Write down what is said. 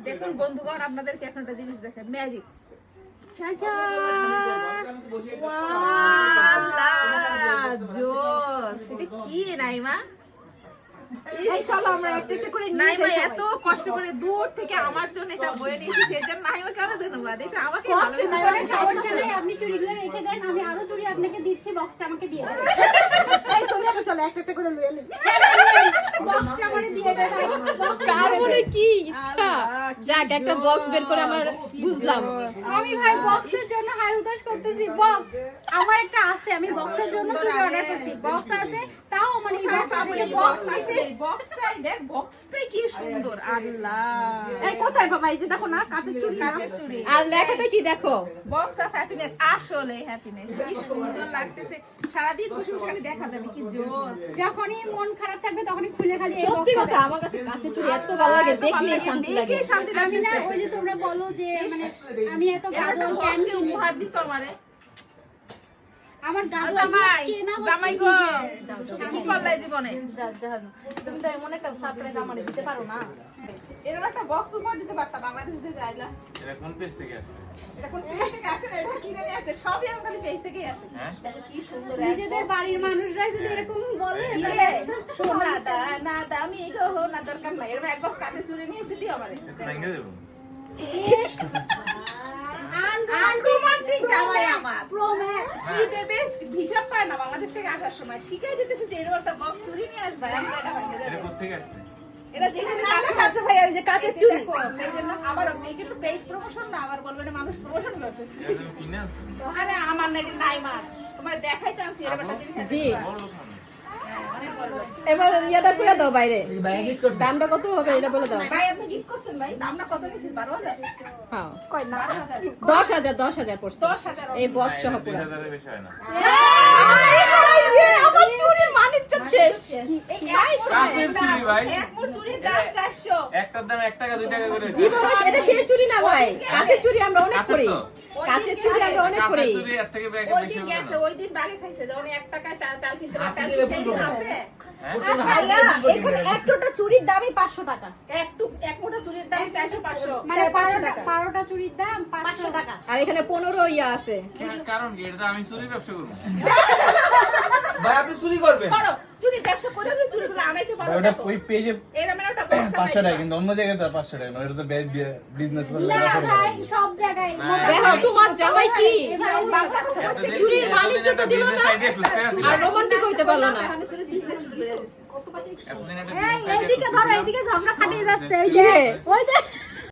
দেখুন বন্ধুগণ, আপনাদেরকে এখন একটা জিনিস দেখেন, ম্যাজিক। জোস, এটা কি নাইমা? চলো আমরা একটা একটা করে নিয়ে নাইমা যাই। এত কষ্ট করে দূর থেকে আমার জন্য এটা বয়ে নিয়ে এসেছে, এজন্য নাইমা কেন ধন্যবাদ, এটা আমাকে কষ্ট নাই, সমস্যা নেই, আপনি চুড়িগুলো রেখে দেন, আমি আরো চুড়ি আপনাকে দিচ্ছি, বক্সটা আমাকে দিয়ে দেন। এই চলে যাবো, চলো একটা একটা করে লুয়ে নিই। বক্সটা আমারে দিয়ে দেন, কার মনে কি ইচ্ছা? যাক একটা বক্স বের করে আমার বুঝলাম। আমি ভাই বক্সের জন্য হাই উদাস করতেছি। বক্স আমার একটা আছে, আমি বক্সের জন্য চুড়ি অর্ডার করছি, বক্স আছে, তাও আমার এই বক্স থেকে বক্স আসবে। বক্সটাই দেখ, বক্সটাই কি সুন্দর, আল্লাহ। এই কোথায় বাবা? এই যে দেখো না, কাঁচের চুড়ি না? কাচের চুড়ি, আর লেখাটা কি দেখো? বক্স অফ হ্যাপিনেস, আসলে হ্যাপিনেস, কি সুন্দর লাগতেছে, সারাদিন বসে বসে খালি দেখা যাবে, কি জোস। যখনই মন খারাপ থাকবে তখনই খুলে খালি এই সত্যি বক্সটা কথা, আমার কাছে কাঁচের চুড়ি এত ভালো লাগে, দেখলেই শান্তি লাগে। দেখে শান্তি আমি না, লাগতেছে। ওই যে তোমরা বলো যে মানে আমি এত একটা গাদল box কেন দিয়ে উপহার দিত আমারে। আমার গাদল জামাই, কেনা হচ্ছে জামাই গো, কি করলাই জীবনে? তুমি তো এমন একটা সারপ্রাইজ আমারে দিতে পারো না? এরকম একটা বক্স উপহার দিতে পারতাম, বাংলাদেশ দিয়ে যাইলা। এটা কোন পেজ থেকে আসছে? এটা কোন পেজ থেকে আসে না, এটা কিনে নিয়ে আসে, সবই আমার খালি পেজ থেকেই আসে। হ্যাঁ? কি সুন্দর নিজেদের বাড়ির মানুষরাই যদি এরকম বলে ইয়ে, সোনা দানা দামি গো না, দরকার নাই, এরকম এক বক্স কাঁচের চুড়ি নিয়ে এসে দিও আমারে। এটা ভেঙে দেবো। আনরোমান্টিক জামাই আমার। প্রো ম্যাক্স কি দেবে হিসাব পায় না, বাংলাদেশ থেকে আসার সময় শিখাই দিতেছে যে এরকম একটা বক্স চুরি নিয়ে আসবে, আমরা এটা ভেঙে এটা দেবো। কোথেকে আসছে? এটা যে কাছে ভাই, ওই যে কাঁচের চুড়ি। এই জন্য আবার এই কিন্তু পেইড প্রমোশন না, আবার বলবে না মানুষ প্রমোশন করতেছে। এটা তুমি কিনে আনছো? আরে আমার না, এটা নাই মার, তোমার দেখাইতে আনছি এরকম একটা জিনিস আছে। জি। বড় লোক মানুষ। হ্যাঁ, অনেক বড় লোক। এবার ইয়াটা করে দাও বাইরে। দামটা কত হবে এটা বলে দাও। ভাই আপনি গিফট করছেন ভাই, দামটা কত নিছেন? 12,000? হ্যাঁ, কই না? 12,000? 10,000 পড়ছে 10,000 এই বক্স সহ এটা পুরো। 2000 এর বেশি হয় না। আমার চুরির মানিজ্য শেষ। এই এক মোট কাঁচের চুড়ি ভাই। এক মোট চুরির দাম 400। একটার দাম 1 টাকা 2 টাকা করে। জীবনে এটা সেই চুরি না ভাই, কাঁচের চুরি আমরা অনেক কাঁচের করি। তো? কাঁচের চুরি আমরা অনেক করি। কাঁচের চুড়ি এর থেকে ব্যাগে ওই বেশি দিন হবে গেছে, না। ওই দিন বাগে খাইছে, যখন 1 টাকায় চাল কিনতে পারতেন, হাতি দিলে সেই ভুল দিন করবে। আছে। হ্যাঁ? ভাইয়া, এখানে এক টোটা চুরির দামই 500 টাকা। এক মোটা চুরির দাম 400-500। মানে 500 টাকা। 12টা চুড়ির দাম 500 টাকা। আর এখানে 15 ইয়া আছে। কি কারণ কি? এটা আমি চুরি ব্যবসা করব। ভাই আপনি চুরি করবেন? করো, চুরির ব্যবসা করে ওই চুরিগুলো আনাইতে পারো। ওটা ওই পেজে এরকম একটা বক্স 500 টাকা, কিন্তু অন্য জায়গায় তো 500 টাকা না, এটা তো বিজনেস করলে না 500 টাকা ভাই, হবে। সব জায়গায় দেখো তোমার জামাই কি এতদিন- চুরির এতদিন বাণিজ্য তো একটা দিল business না। idea খুঁজতে আসছিলাম। আর রোমান্টিক হইতে পারলো না। এখন চুরির বিজনেস শুরু করে দিয়েছে। কত বাজে এতদিন একটা এই business idea এইদিকে ধরো, খুঁজছিলাম। এইদিকে ঝগড়া খাটিয়ে যাচ্ছে এই কে? যে ওই যে